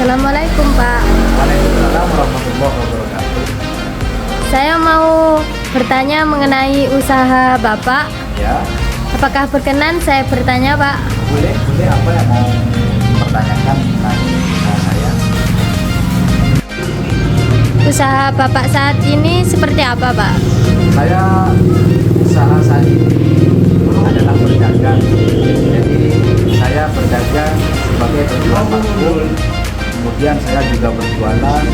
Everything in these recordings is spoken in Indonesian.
Assalamualaikum Pak. Waalaikumsalam warahmatullahi wabarakatuh. Saya mau bertanya mengenai usaha Bapak. Ya, Apakah berkenan saya bertanya Pak? boleh apa yang mau dipertanyakan tentang usaha saya? Usaha Bapak saat ini seperti apa Pak? Usaha saya ini adalah berdagang. Jadi saya berdagang sebagai penjual bakul. Kemudian saya juga berjualan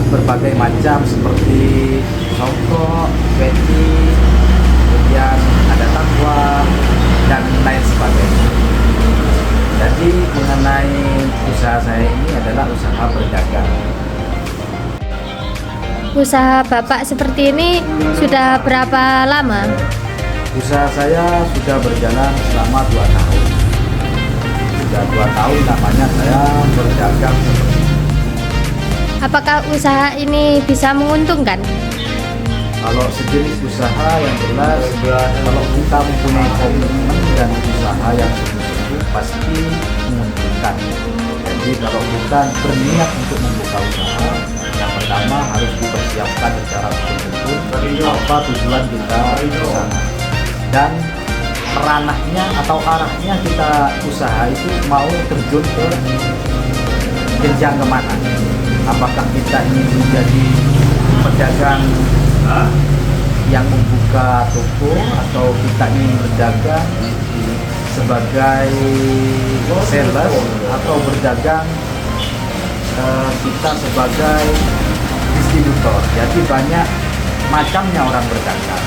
berbagai macam seperti songkok, peci, kemudian ada takwa dan lain sebagainya. Jadi mengenai usaha saya ini adalah usaha berdagang. Usaha Bapak seperti ini sudah berapa lama? Usaha saya sudah berjalan selama 2 tahun. Sudah 2 tahun namanya saya berdagang seperti ini. Apakah usaha ini bisa menguntungkan? Kalau sejenis usaha yang jelas, kalau kita mempunyai komitmen dan usaha yang sungguh-sungguh pasti menguntungkan. Jadi kalau kita berniat untuk membuka usaha, yang pertama harus dipersiapkan secara betul-betul apa tujuan kita usaha. Dan ranahnya atau arahnya kita usaha itu mau terjun ke jenjang kemana. Apakah kita ingin menjadi pedagang yang membuka toko, atau kita ingin berdagang sebagai sales, atau berdagang kita sebagai distributor. Jadi banyak macamnya orang berdagang.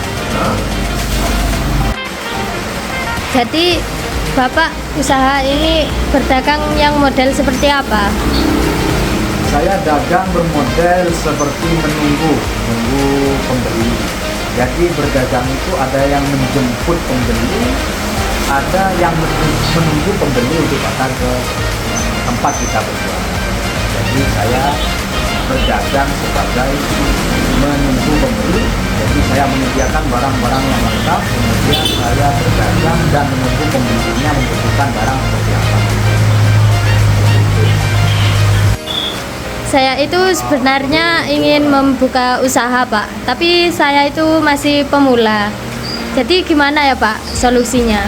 Jadi Bapak usaha ini berdagang yang model seperti apa? Saya dagang bermodel seperti menunggu pembeli. Jadi berdagang itu ada yang menjemput pembeli, ada yang menunggu pembeli untuk datang ke tempat kita berjualan. Jadi saya berdagang sebagai menunggu pembeli. Jadi saya menyediakan barang-barang yang lengkap, kemudian saya berdagang dan menunggu pembelinya membutuhkan barang seperti apa. Saya itu sebenarnya ingin membuka usaha Pak, tapi saya itu masih pemula. Jadi gimana ya Pak solusinya?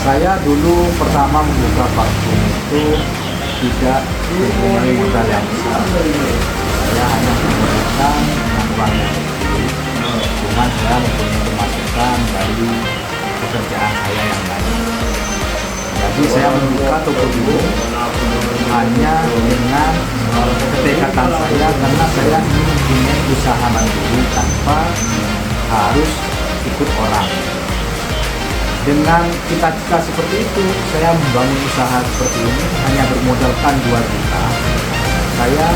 Saya dulu pertama membuka parfum itu tidak mempunyai modal yang besar. Saya hanya menggunakan uang yang kecil. Cuman saya mempunyai pemasukan dari pekerjaan saya yang lain. Jadi saya membuka toko dulu hanya dengan ketekatan saya, karena saya ingin mempunyai usaha mandiri tanpa harus ikut orang. Dengan cita-cita seperti itu, saya membangun usaha seperti ini hanya bermodalkan 2 juta. Saya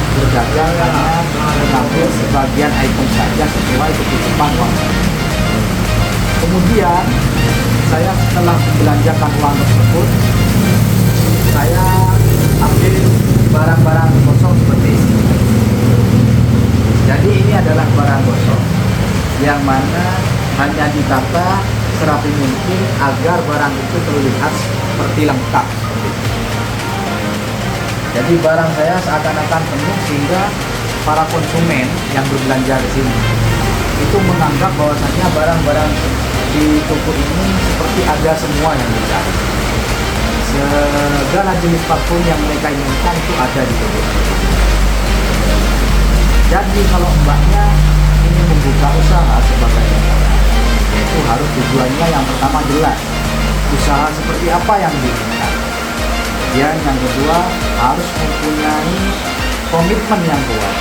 berdagang hanya mengambil sebagian item saja sesuai kebutuhan uang saya. Kemudian saya setelah membelanjakan uang tersebut, saya ambil barang-barang kosong seperti ini. Jadi ini adalah barang kosong yang mana hanya ditata serapi mungkin agar barang itu terlihat seperti lengkap. Jadi barang saya seakan-akan penuh sehingga para konsumen yang berbelanja di sini itu menganggap bahwasanya barang-barang di toko ini seperti ada semua yang dicari. Segala jenis parfum yang mereka inginkan itu ada di toko. Jadi kalau mbaknya ingin membuka usaha sebagai orang, yaitu harus tujuannya yang pertama jelas, usaha seperti apa yang diinginkan. Dan yang kedua harus mempunyai komitmen yang kuat.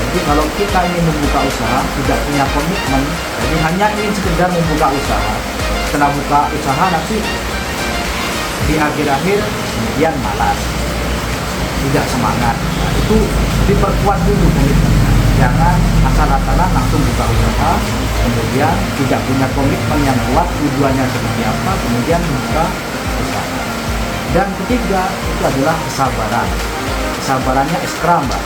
Jadi kalau kita ingin membuka usaha tidak punya komitmen, jadi hanya ingin sekedar membuka usaha, setelah buka usaha nanti di akhir-akhir kemudian malas, tidak semangat. Nah, itu diperkuat dulu komitmennya. Jangan asal-asalan langsung buka usaha, kemudian tidak punya komitmen yang kuat, tujuannya seperti apa, kemudian buka usaha. Dan ketiga itu adalah kesabaran. Kesabarannya ekstra mbak.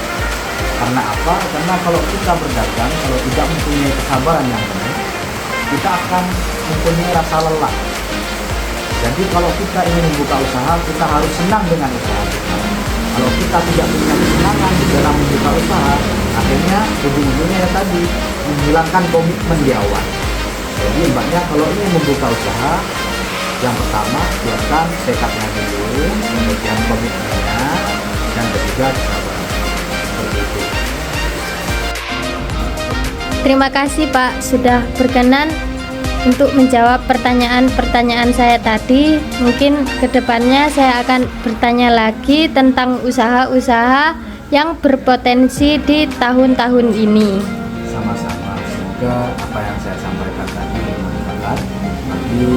Karena apa? Karena kalau kita berdagang, kalau tidak mempunyai kesabaran yang penuh, kita akan mempunyai rasa lelah. Jadi kalau kita ingin membuka usaha, kita harus senang dengan usaha kita. Kalau kita tidak punya kesenangan di dalam membuka usaha, akhirnya ujung-ujungnya ya tadi menghilangkan komitmen di awal. Jadi mbaknya kalau ingin membuka usaha, yang pertama siapkan tekadnya dulu, kemudian komitmennya, dan ketiga kesabaran. Seperti itu. Terima kasih Pak sudah berkenan untuk menjawab pertanyaan-pertanyaan saya tadi. Mungkin kedepannya saya akan bertanya lagi tentang usaha-usaha yang berpotensi di tahun-tahun ini. Sama-sama, semoga apa yang saya sampaikan tadi bermanfaat bagi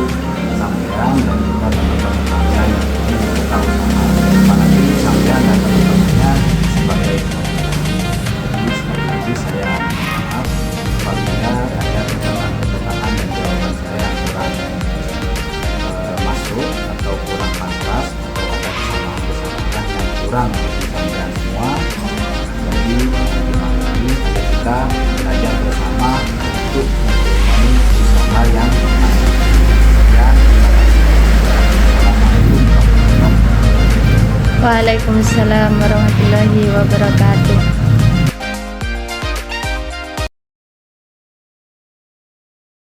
sampean dan juga teman-teman sampean yang ingin membuka usaha, apalagi sampean dan teman-temannya sebagai jadi sekali lagi saya maaf apabila ada pertanyaan dan jawaban saya yang kurang masuk atau kurang pantas atau ada kesalahan-kesalahan yang kurang bagi sampean semua. Jadi bagaimana lagi agar kita belajar bersama untuk mempunyai usaha yang berhasil. Sekian, terima kasih. Assalamualaikum warahmatullahi wabarakatuh. Waalaikumsalam warahmatullahi wabarakatuh.